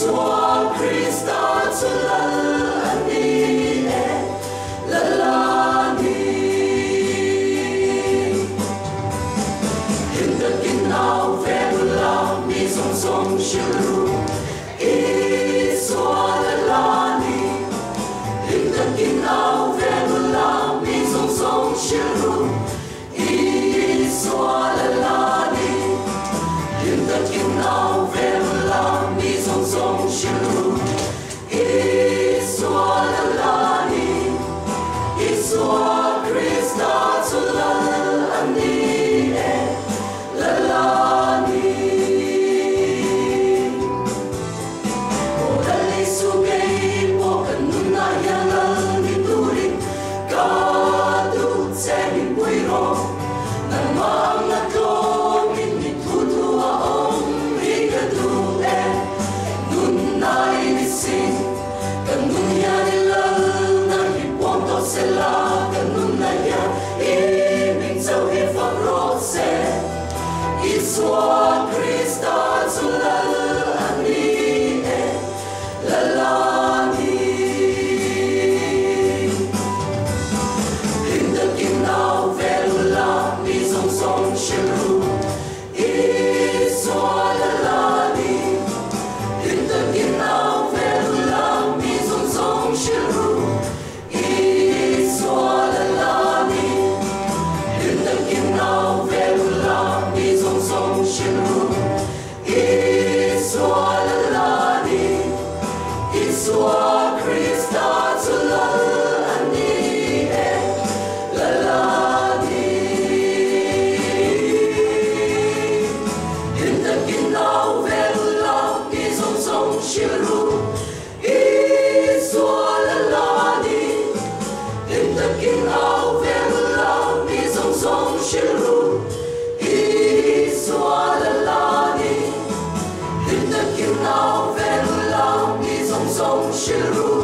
Yeshua Krista Tsulani Lalani Hindakin au Vebula Mizong Song Shiru Yeshua Lalani Hindakin au Vebula Mizong Song Shiru Yeshua Lalani Hindakin au Vebula Mizong Song Shiru Yeshua Lalani Yeshua Krista Tsulani Lalani Odali sugay po kanuna yalang ituring Kadu tsemin puiro Nang mga klongin nitutua om higadu Nunay nising Kanunya nilang nahiponto sila Kanunaya iming sa hifagrose Yeshua Krista Tsulani Lalani Hindakin au Vebula Mizong Song Shiru Yeshua Lalani Hindakin au Vebula Mizong Song Shiru Yeshua Lalani Hindakin au Vebula Mizong Song Shiru Yeshua Lalani Yeshua Krista Tsulani Lalani Hindakin au Vebula Mizong Song Shiru Yeshua Lalani Hindakin au Vebula Mizong Song Shiru Yeshua Lalani Hindakin au Vebula Mizong Song Shiru